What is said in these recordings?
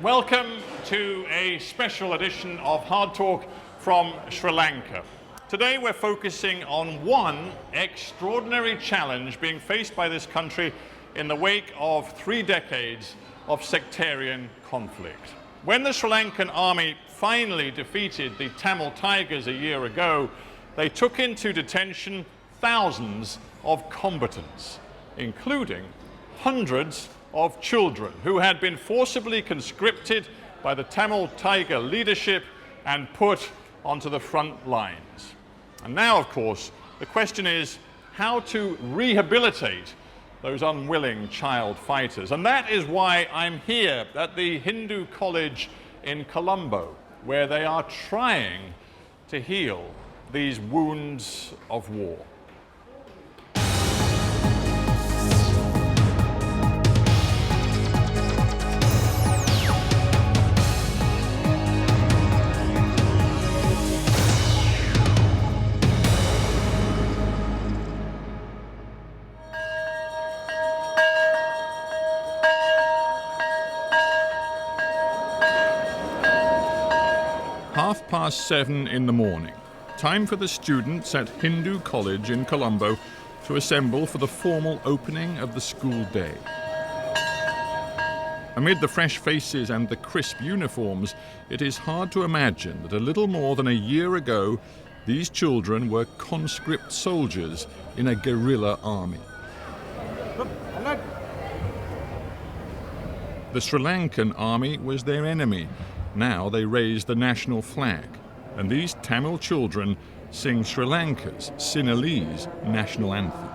Welcome to a special edition of Hard Talk from Sri Lanka. Today we're focusing on one extraordinary challenge being faced by this country in the wake of 3 decades of sectarian conflict. When the Sri Lankan army finally defeated the Tamil Tigers a year ago, they took into detention thousands of combatants, including hundreds of children who had been forcibly conscripted by the Tamil Tiger leadership and put onto the front lines. And now, of course, the question is how to rehabilitate those unwilling child fighters. And that is why I'm here at the Hindu College in Colombo, where they are trying to heal these wounds of war. Past 7 in the morning. Time for the students at Hindu College in Colombo to assemble for the formal opening of the school day. Amid the fresh faces and the crisp uniforms, it is hard to imagine that a little more than a year ago, these children were conscript soldiers in a guerrilla army. The Sri Lankan army was their enemy. Now they raise the national flag, and these Tamil children sing Sri Lanka's Sinhalese national anthem.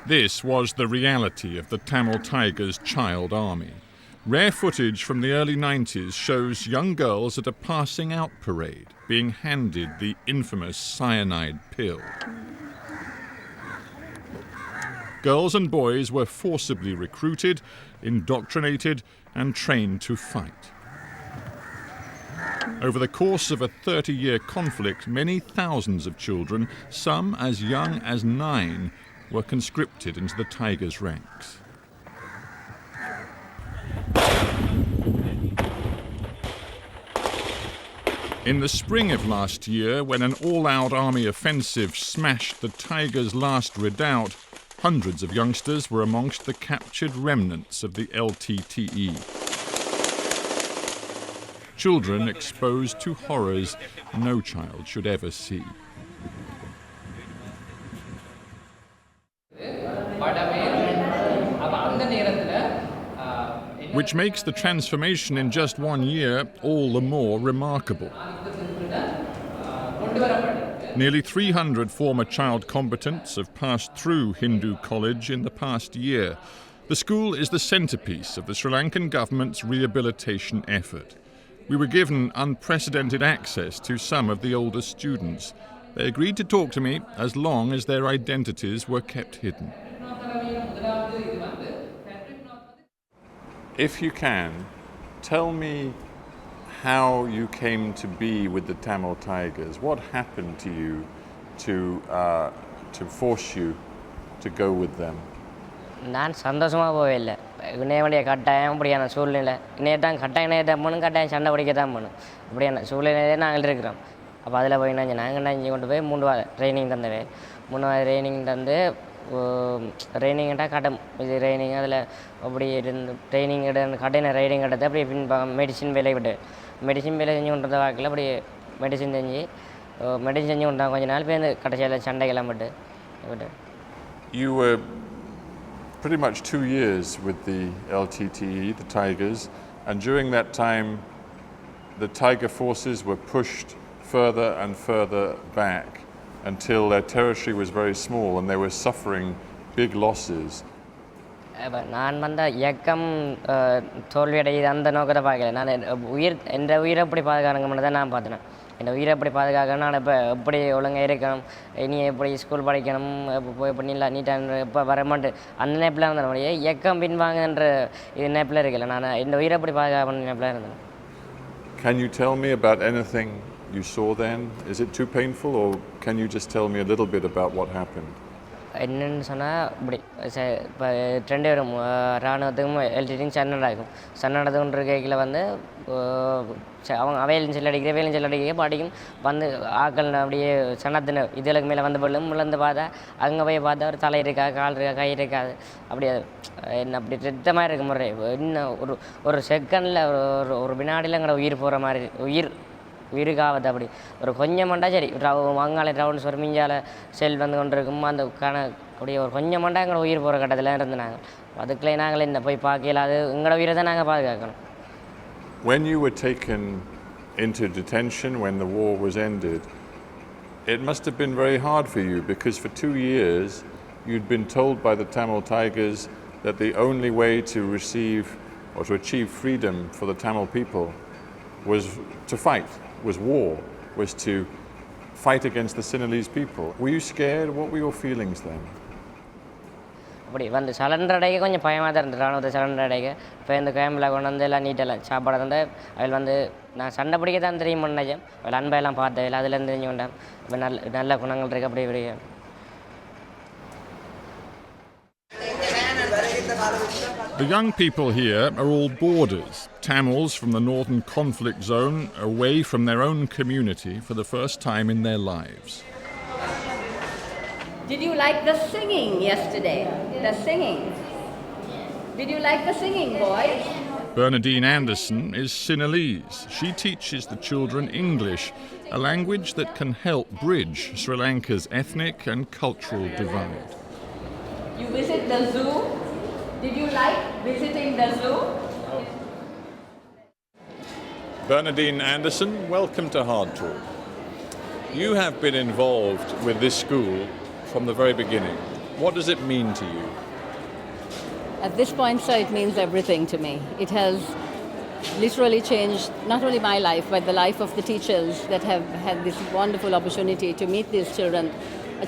This was the reality of the Tamil Tigers' child army. Rare footage from the early 90s shows young girls at a passing out parade being handed the infamous cyanide pill. Girls and boys were forcibly recruited, indoctrinated, and trained to fight. Over the course of a 30-year conflict, many thousands of children, some as young as 9, were conscripted into the Tigers' ranks. In the spring of last year, when an all-out army offensive smashed the Tigers' last redoubt, hundreds of youngsters were amongst the captured remnants of the LTTE. Children exposed to horrors no child should ever see. Which makes the transformation in just 1 year all the more remarkable. Nearly 300 former child combatants have passed through Hindu College in the past year. The school is the centrepiece of the Sri Lankan government's rehabilitation effort. We were given unprecedented access to some of the older students. They agreed to talk to me as long as their identities were kept hidden. If you can, tell me how you came to be with the Tamil Tigers. What happened to you to force you to go with them? நான் சந்தோஷமாக போகல. இணையவழிய கட்டாயம் அப்படியான சூழ்நிலை இணையத்தான் கட்டாயம் இணையத்தான் கட்டாயம் சண்டை பிடிக்க தான் போகணும். அப்படியான சூழ்நிலையிலே நாங்கள் இருக்கிறோம். அப்போ அதில் போய் நாங்கள் இங்கே கொண்டு போய் 3 வாரம் ட்ரைனிங் தந்தவே 3 வாரம் ட்ரைனிங் தந்து ட்ரைனிங்கிட்ட கட்டம் இது ட்ரைனிங் அதில் அப்படி இருந்து ட்ரைனிங் கடையின ரைடிங் கட்டத்தை அப்படி மெடிசின் வேலை விட்டு மெடிசின் வேலை செஞ்சு கொண்டு வந்த வாக்கில் அப்படி மெடிசின் செஞ்சு கொண்டு வந்தாங்க கொஞ்ச நாள் போய் கடைசியில் சண்டைக்கெல்லாம் விட்டு. You were pretty much 2 years with the LTTE, the Tigers, and during that time the Tiger forces were pushed further and further back until their territory was very small and they were suffering big losses. நான் வந்த இயக்கம் தோல்வியடையுது அந்த நோக்கத்தை பார்க்கல. நான் என் உயிரை எப்படி பாதுகாக்கணும்னு தான் நான் பார்த்தேன். என்னோட உயிரை எப்படி பாதுகாக்கணும், நான் இப்போ எப்படி ஒழுங்காக இருக்கணும், இனி எப்படி ஸ்கூல் படிக்கணும், இப்போ இப்போ நீட்டாக இப்போ வரமாட்டு அந்த நினைப்பில் இருந்த மாதிரியே இயக்கம் பின்வாங்கன்ற இது நினைப்பில் இருக்குல்ல. நான் என்னோட உயிரை எப்படி பாதுகாக்கணும் நினைப்பில் இருந்தேன். Can you tell me about anything you saw then? Is it too painful, or can you just tell me a little bit about what happened? என்னென்னு சொன்னால் இப்படி இப்போ 2 பேரும் இராணுவத்துக்கும் எல்டிடியும் சண்டை நடக்கும். சண்டை நடந்துகின்ற கேக்கில் வந்து அவங்க அவையிலும் செல்லடிக்கிற வேலையும் செல்லடிக்க பாடிக்கும் வந்து ஆக்கள் அப்படியே சனத்தின இதுகளுக்கு மேலே வந்து பள்ளும் முழந்து பார்த்தா அங்கே போய் பார்த்தா ஒரு தலை இருக்கா, கால் இருக்கா, கை இருக்காது. அப்படியே என்ன அப்படி ரத்தமாக இருக்க முறை இன்னும் ஒரு செகண்டில் ஒரு வினாடியில் எங்களோட உயிர் போகிற மாதிரி உயிருக்காவது. அப்படி ஒரு கொஞ்சமாண்டா சரி மங்காளி ரவுண்ட்ஸ் ஒரு மிஞ்சால செல் வந்து கொண்டு இருக்கும் அந்த அப்படியே ஒரு கொஞ்சமாண்டா எங்களோட உயிர் போகிற கட்டத்தில் இருந்தாங்க. அதுக்குள்ளே நாங்கள் என்ன போய் பார்க்கல, அது எங்களோட உயிரை தான் நாங்கள் பாதுகாக்கணும். When you were taken into detention when the war was ended, it must have been very hard for you, because for 2 years you'd been told by the Tamil Tigers that the only way to receive or to achieve freedom for the Tamil people was to fight, was war, was to fight against the Sinhalese people. Were you scared? What were your feelings then? அப்படி வந்து surrender அடைக்க கொஞ்சம் பயமாக தான் இருந்தது. ராணுவத்தை surrender அடைக்க இப்போ இந்த கேம்பில் கொண்டு வந்து எல்லாம் நீட்டெல்லாம் சாப்பாடு தந்து அதில் வந்து நான் சண்டை பிடிக்க தான் தெரியும் நினைச்சேன். அதில் அன்பையெல்லாம் பார்த்தேன், அதில் தெரிஞ்சு கொண்டேன். இப்போ நல்ல குணங்கள் இருக்குது. அப்படி இப்படி The young people here are all boarders, Tamils from the northern conflict zone, away from their own community for the first time in their lives. Did you like the singing yesterday? The singing. Did you like the singing, boys? Bernadine Anderson is Sinhalese. She teaches the children English, a language that can help bridge Sri Lanka's ethnic and cultural divide. You visit the zoo? Did you like visiting the zoo? Bernadine Anderson, welcome to Hard Talk. You have been involved with this school from the very beginning. What does it mean to you? At this point, sir, it means everything to me. It has literally changed not only my life, but the life of the teachers that have had this wonderful opportunity to meet these children.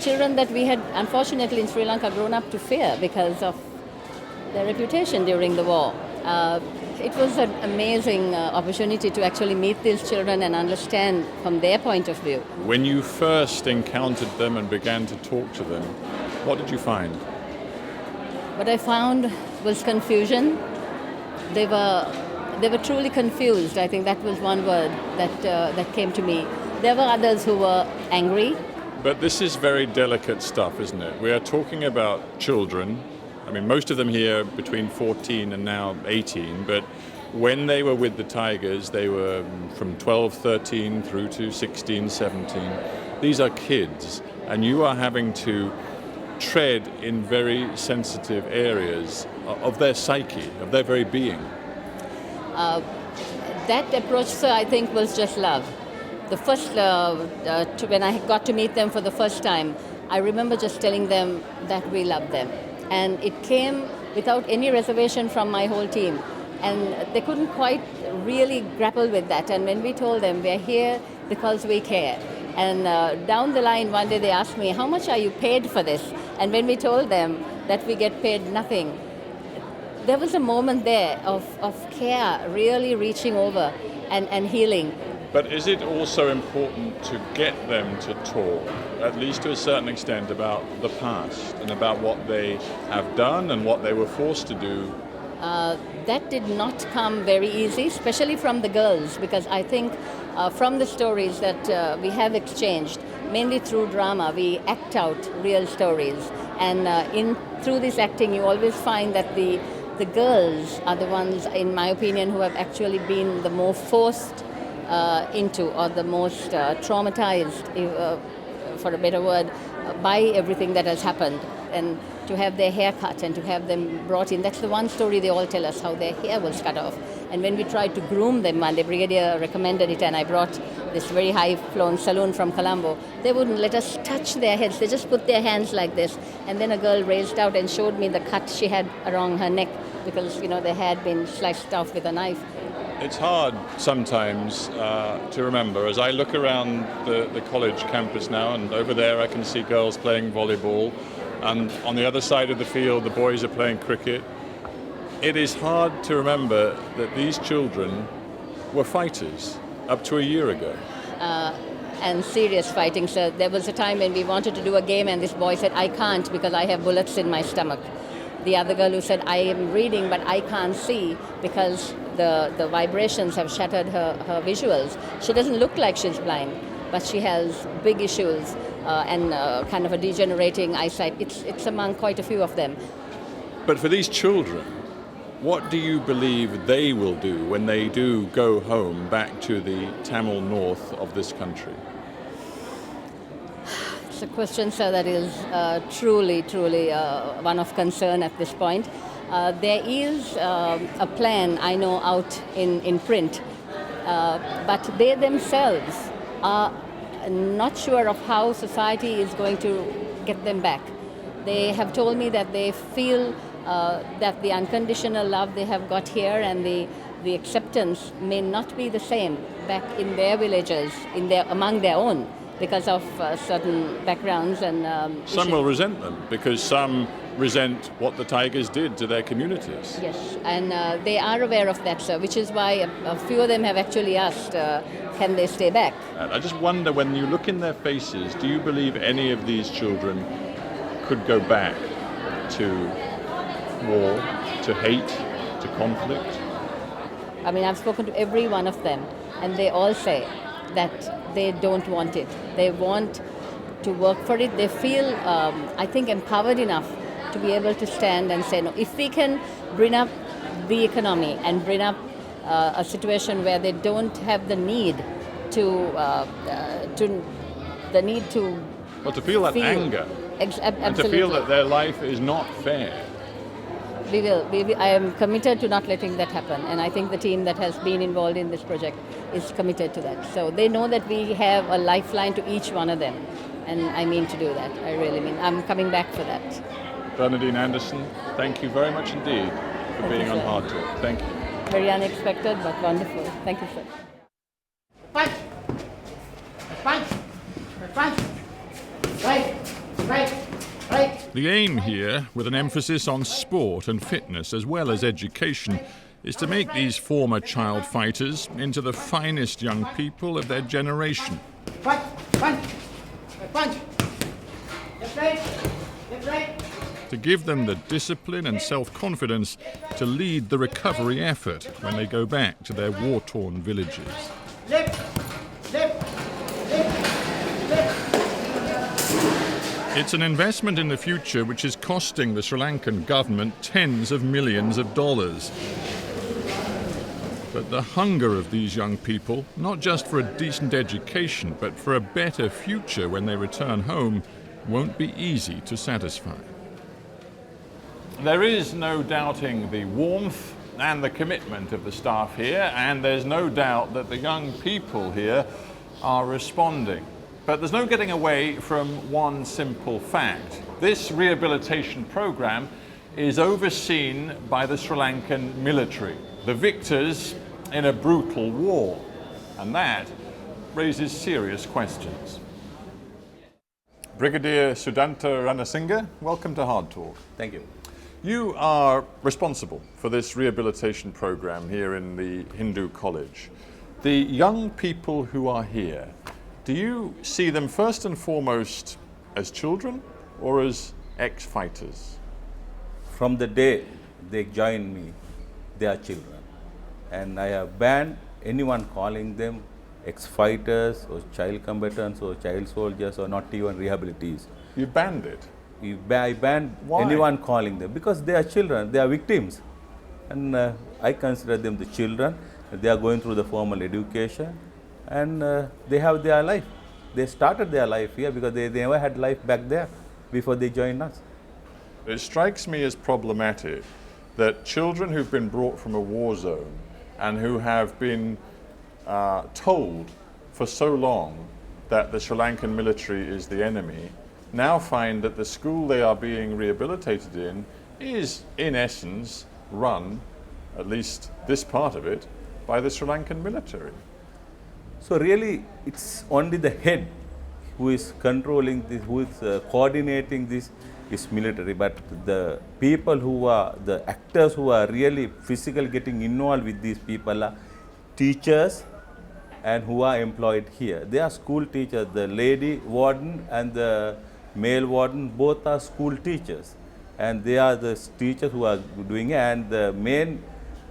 Children that we had, unfortunately, in Sri Lanka grown up to fear because of their reputation during the war. It was an amazing opportunity to actually meet these children and understand from their point of view. When you first encountered them and began to talk to them, what did you find? What I found was confusion. They were truly confused. I think that was one word that came to me. There were others who were angry. But this is very delicate stuff, isn't it? We are talking about children. I mean, most of them here between 14 and now 18, but when they were with the Tigers, they were from 12, 13 through to 16, 17. These are kids, and you are having to tread in very sensitive areas of their psyche, of their very being. That approach, sir, I think was just love. The first, when I got to meet them for the first time, I remember just telling them that we love them. And it came without any reservation from my whole team. And they couldn't quite really grapple with that. And when we told them, we're here because we care. And down the line, one day they asked me, how much are you paid for this? And when we told them that we get paid nothing, there was a moment there of care really reaching over and healing. But is it also important to get them to talk, at least to a certain extent, about the past and about what they have done and what they were forced to do? That did not come very easy, especially from the girls, because I think from the stories that we have exchanged, mainly through drama, we act out real stories. And through this acting, you always find that the girls are the ones, in my opinion, who have actually been the more forced into, or the most traumatized, for a better word, by everything that has happened. And to have their hair cut and to have them brought in, that's the one story they all tell us, how their hair was cut off. And when we tried to groom them, and the brigadier recommended it, and I brought this very high-flown saloon from Colombo, they wouldn't let us touch their heads. They just put their hands like this. And then a girl raised out and showed me the cut she had around her neck, because, they had been sliced off with a knife. It's hard sometimes to remember. As I look around the college campus now, and over there I can see girls playing volleyball, and on the other side of the field the boys are playing cricket. It is hard to remember that these children were fighters up to a year ago. And serious fighting. So there was a time when we wanted to do a game and this boy said, I can't because I have bullets in my stomach. The other girl who said, I am reading but I can't see because the vibrations have shattered her visuals. She doesn't look like she's blind, but she has big issues and kind of a degenerating eyesight. It's among quite a few of them. But for these children, what do you believe they will do when they do go home back to the Tamil north of this country? It's a question, sir, that is truly one of concern at this point. There is a plan, I know, out in print, but they themselves are not sure of how society is going to get them back. They have told me that they feel that the unconditional love they have got here and the acceptance may not be the same back in their villages, among their own, because of certain backgrounds and some will resent them because some resent what the tigers did to their communities. Yes, and they are aware of that, sir, which is why a few of them have actually asked, can they stay back? And I just wonder, when you look in their faces, do you believe any of these children could go back to war, to hate, to conflict? I mean, I've spoken to every one of them, and they all say that they don't want it. They want to work for it. They feel, I think, empowered enough to be able to stand and say no. If we can bring up the economy and bring up a situation where they don't have the need to Well, to feel that anger, and to feel that their life is not fair. We will. I am committed to not letting that happen, and I think the team that has been involved in this project is committed to that. So they know that we have a lifeline to each one of them, and I mean to do that. I really mean. I'm coming back for that. Bernadine Anderson, thank you very much indeed for being on Hard Talk. Thank you. Very unexpected, but wonderful. Thank you, sir. Punch! Punch! Punch! Right! Right! Right! The aim here, with an emphasis on sport and fitness as well as education, is to make these former child fighters into the finest young people of their generation. Punch! Punch! Punch! Left right! Left right! To give them the discipline and self-confidence to lead the recovery effort when they go back to their war-torn villages. Left! Left! Left! Left! It's an investment in the future which is costing the Sri Lankan government tens of millions of dollars. But the hunger of these young people, not just for a decent education, but for a better future when they return home, won't be easy to satisfy. There is no doubting the warmth and the commitment of the staff here, and there's no doubt that the young people here are responding. But there's no getting away from one simple fact. This rehabilitation program is overseen by the Sri Lankan military, the victors in a brutal war, and that raises serious questions. Brigadier Sudanta Ranasinghe, welcome to Hard Talk. Thank you. You are responsible for this rehabilitation program here in the Hindu College. The young people who are here, do you see them first and foremost as children or as ex-fighters? From the day they join me, they are children. And I have banned anyone calling them ex-fighters or child combatants or child soldiers or not even rehabilitees. You banned it? I banned anyone calling them because they are children, they are victims. And I consider them the children. They are going through the formal education and they have their life. They started their life here because they never had life back there before they joined us. It strikes me as problematic that children who've been brought from a war zone and who have been told for so long that the Sri Lankan military is the enemy now find that the school they are being rehabilitated in is, in essence, run, at least this part of it, by the Sri Lankan military. So really, it's only the head who is controlling this, who is coordinating this is military. But the people who are, the actors who are really physically getting involved with these people are teachers and who are employed here. They are school teachers. The lady warden and the male warden both are school teachers. And they are the teachers who are doing it. And the main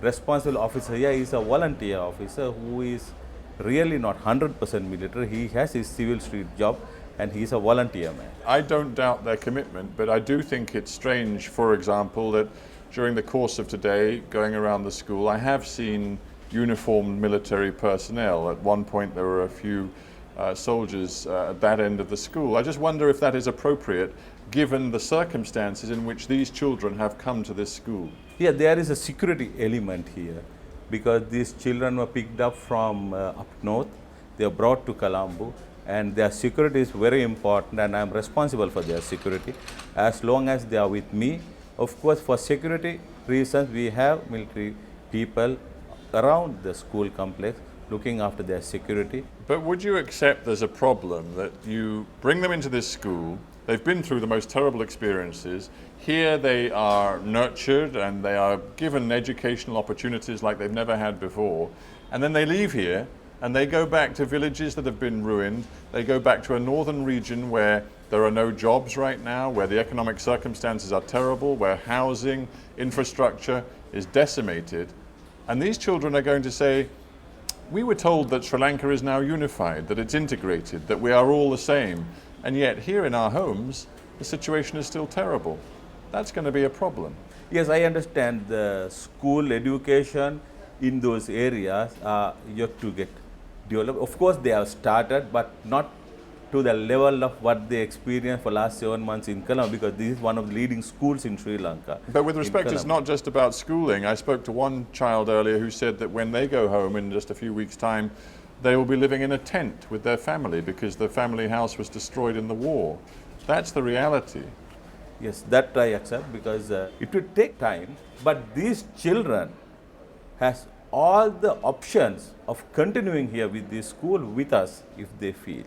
responsible officer here is a volunteer officer who is really not 100% military. He has his civil street job and he's a volunteer man. I don't doubt their commitment, but I do think it's strange, for example, that during the course of today, going around the school, I have seen uniformed military personnel. At one point there were a few soldiers at that end of the school. I just wonder if that is appropriate given the circumstances in which these children have come to this school. Yeah, there is a security element here because these children were picked up from up north. They are brought to Colombo and their security is very important and I am responsible for their security as long as they are with me. Of course, for security reasons, we have military people around the school complex looking after their security. But would you accept there's a problem that you bring them into this school, they've been through the most terrible experiences, here they are nurtured and they are given educational opportunities like they've never had before, and then they leave here and they go back to villages that have been ruined, they go back to a northern region where there are no jobs right now, where the economic circumstances are terrible, where housing, infrastructure is decimated. And these children are going to say, we were told that Sri Lanka is now unified, that it's integrated, that we are all the same. And yet here in our homes, the situation is still terrible. That's going to be a problem. Yes, I understand the school education in those areas are yet to get developed. Of course, they have started, but not to the level of what they experienced for last 7 months in Colombo, because this is one of the leading schools in Sri Lanka. But with respect, it's not just about schooling. I spoke to one child earlier who said that when they go home in just a few weeks' time, they will be living in a tent with their family because the family house was destroyed in the war. That's the reality. Yes, that I accept because it will take time, but these children has all the options of continuing here with this school with us if they feel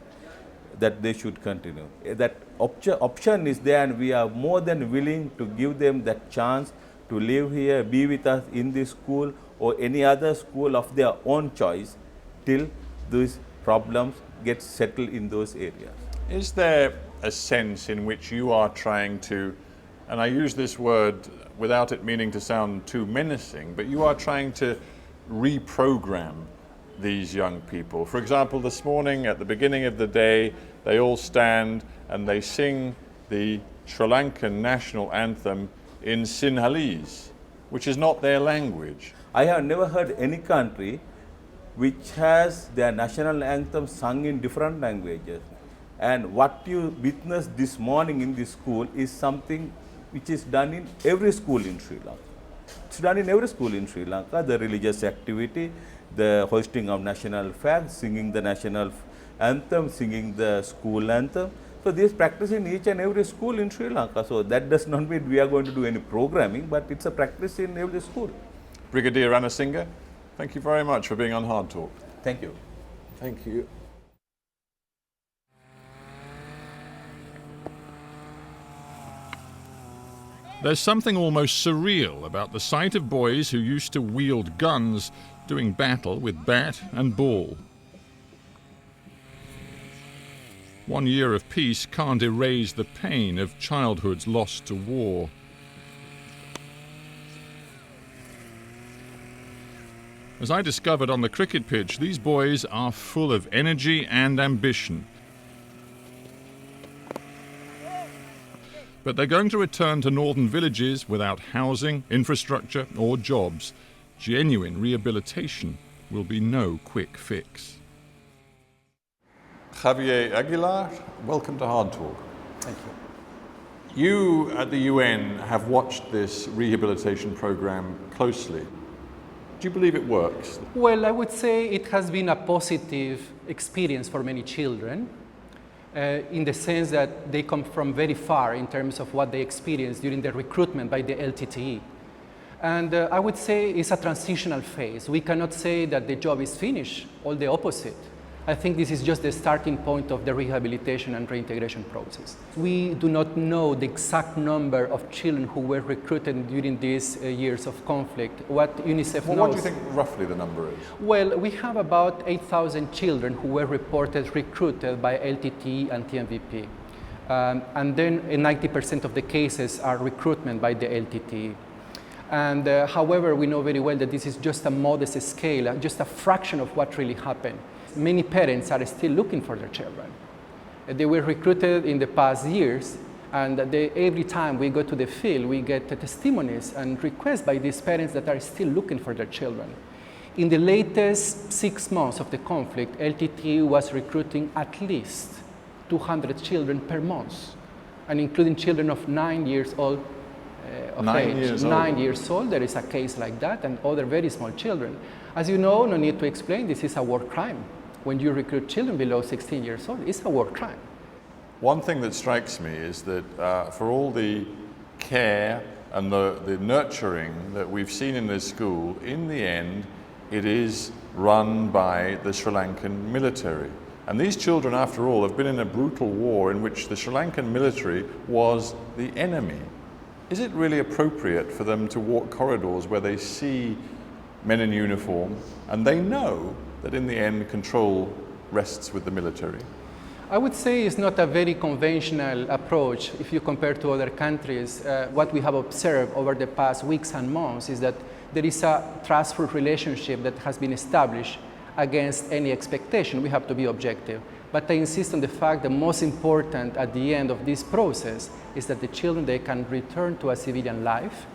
that they should continue. That option is there and we are more than willing to give them that chance to live here, be with us in this school or any other school of their own choice till these problems get settled in those areas. Is there a sense in which you are trying to, and I use this word without it meaning to sound too menacing, but you are trying to reprogram these young people? For example, this morning at the beginning of the day, they all stand and they sing the Sri Lankan national anthem in Sinhalese, which is not their language. I have never heard any country which has their national anthem sung in different languages. And what you witnessed this morning in this school is something which is done in every school in Sri Lanka. It's done in every school in Sri Lanka, the religious activity, the hoisting of national flag, singing the national anthem, singing the school anthem. So this practice in each and every school in Sri Lanka. So that does not mean we are going to do any programming, but it's a practice in every school. Brigadier Ranasinghe, thank you very much for being on Hard Talk. Thank you. Thank you. There's something almost surreal about the sight of boys who used to wield guns doing battle with bat and ball. 1 year of peace can't erase the pain of childhoods lost to war. As I discovered on the cricket pitch, these boys are full of energy and ambition. But they're going to return to northern villages without housing, infrastructure or jobs. Genuine rehabilitation will be no quick fix. Javier Aguilar, welcome to Hard Talk. Thank you. You at the UN have watched this rehabilitation program closely. Do you believe it works? Well, I would say it has been a positive experience for many children. In the sense that they come from very far in terms of what they experienced during the recruitment by the LTTE. And I would say it's a transitional phase. We cannot say that the job is finished, all the opposite. I think this is just the starting point of the rehabilitation and reintegration process. We do not know the exact number of children who were recruited during these years of conflict. What UNICEF knows... What do you think roughly the number is? Well, we have about 8,000 children who were reported recruited by LTT and TMVP. And then 90% of the cases are recruitment by the LTT. And however, we know very well that this is just a modest scale, just a fraction of what really happened. Many parents are still looking for their children. They were recruited in the past years, and every time we go to the field, we get testimonies and requests by these parents that are still looking for their children. In the latest 6 months of the conflict, LTT was recruiting at least 200 children per month, and including children of 9 years old of age. 9 years old, there is a case like that, and other very small children. As you know, no need to explain, this is a war crime. When you recruit children below 16 years old, it's a war crime. One thing that strikes me is that for all the care and the nurturing that we've seen in this school, in the end, it is run by the Sri Lankan military. And these children, after all, have been in a brutal war in which the Sri Lankan military was the enemy. Is it really appropriate for them to walk corridors where they see men in uniform and they know that in the end control rests with the military? I would say it's not a very conventional approach if you compare to other countries. What we have observed over the past weeks and months is that there is a trustful relationship that has been established against any expectation. We have to be objective. But I insist on the fact that most important at the end of this process is that the children, they can return to a civilian life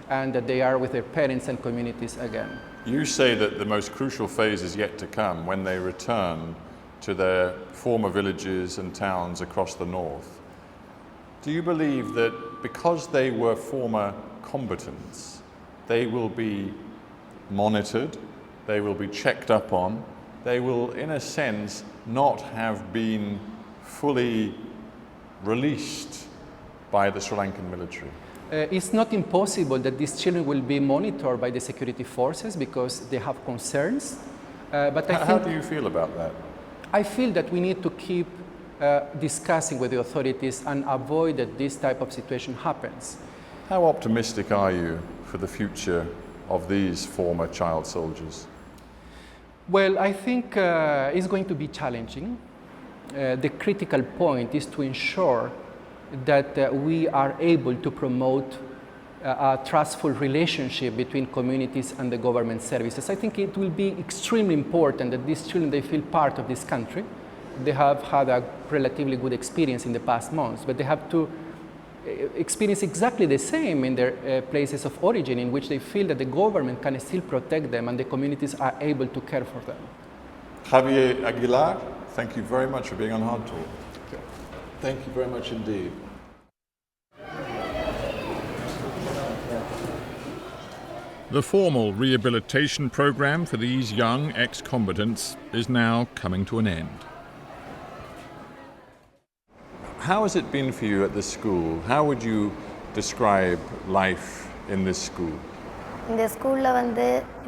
and that they are with their parents and communities again. You say that the most crucial phase is yet to come when they return to their former villages and towns across the north. Do you believe that because they were former combatants, they will be monitored, they will be checked up on, they will, in a sense, not have been fully released by the Sri Lankan military? It's not impossible that these children will be monitored by the security forces because they have concerns. But How do you feel about that? I feel that we need to keep discussing with the authorities and avoid that this type of situation happens. How optimistic are you for the future of these former child soldiers? Well, I think it's going to be challenging. The critical point is to ensure that we are able to promote a trustful relationship between communities and the government services. I think it will be extremely important that these children, they feel part of this country. They have had a relatively good experience in the past months, but they have to experience exactly the same in their places of origin, in which they feel that the government can still protect them and the communities are able to care for them. Javier Aguilar, thank you very much for being on Hard Talk. Thank you very much indeed. The formal rehabilitation program for these young ex-combatants is now coming to an end. How has it been for you at this school? How would you describe life in this school? இந்த ஸ்கூலில்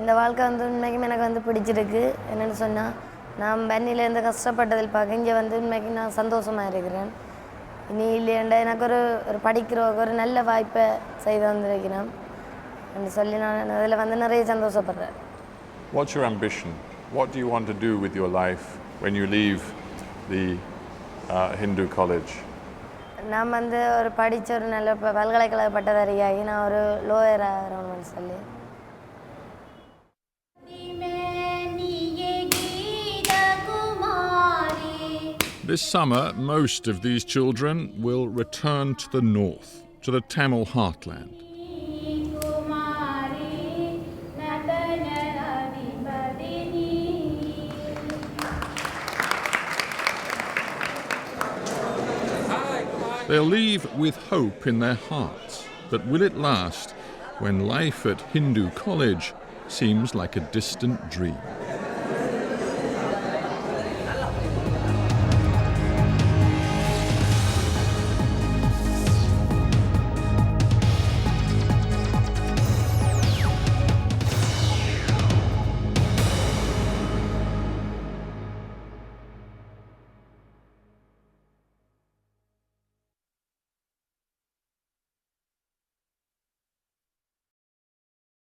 இந்த வாழ்க்கை உண்மைக்கும் எனக்கு பிடிச்சிருக்கு. என்னென்னு சொன்னால், நான் பன்னிலேருந்து கஷ்டப்பட்டதில் பார்க்க இங்கே உண்மைக்கு நான் சந்தோஷமாக இருக்கிறேன். இனி இல்லையாண்டா எனக்கு ஒரு படிக்கிற ஒரு நல்ல வாய்ப்பை செய்து வந்திருக்கிறேன் என்று சொல்லி நான் அதில் நிறைய சந்தோஷப்படுறேன். What's your ambition? What do you want to do with your life when you leave the Hindu college? நான் ஒரு படித்த ஒரு நல்ல பல்கலைக்கழக பட்டதாரியாகி நான் ஒரு லோயர் ஆகணும்னு சொல்லி. This summer, most of these children will return to the north, to the Tamil heartland. They'll leave with hope in their hearts, but will it last when life at Hindu College seems like a distant dream?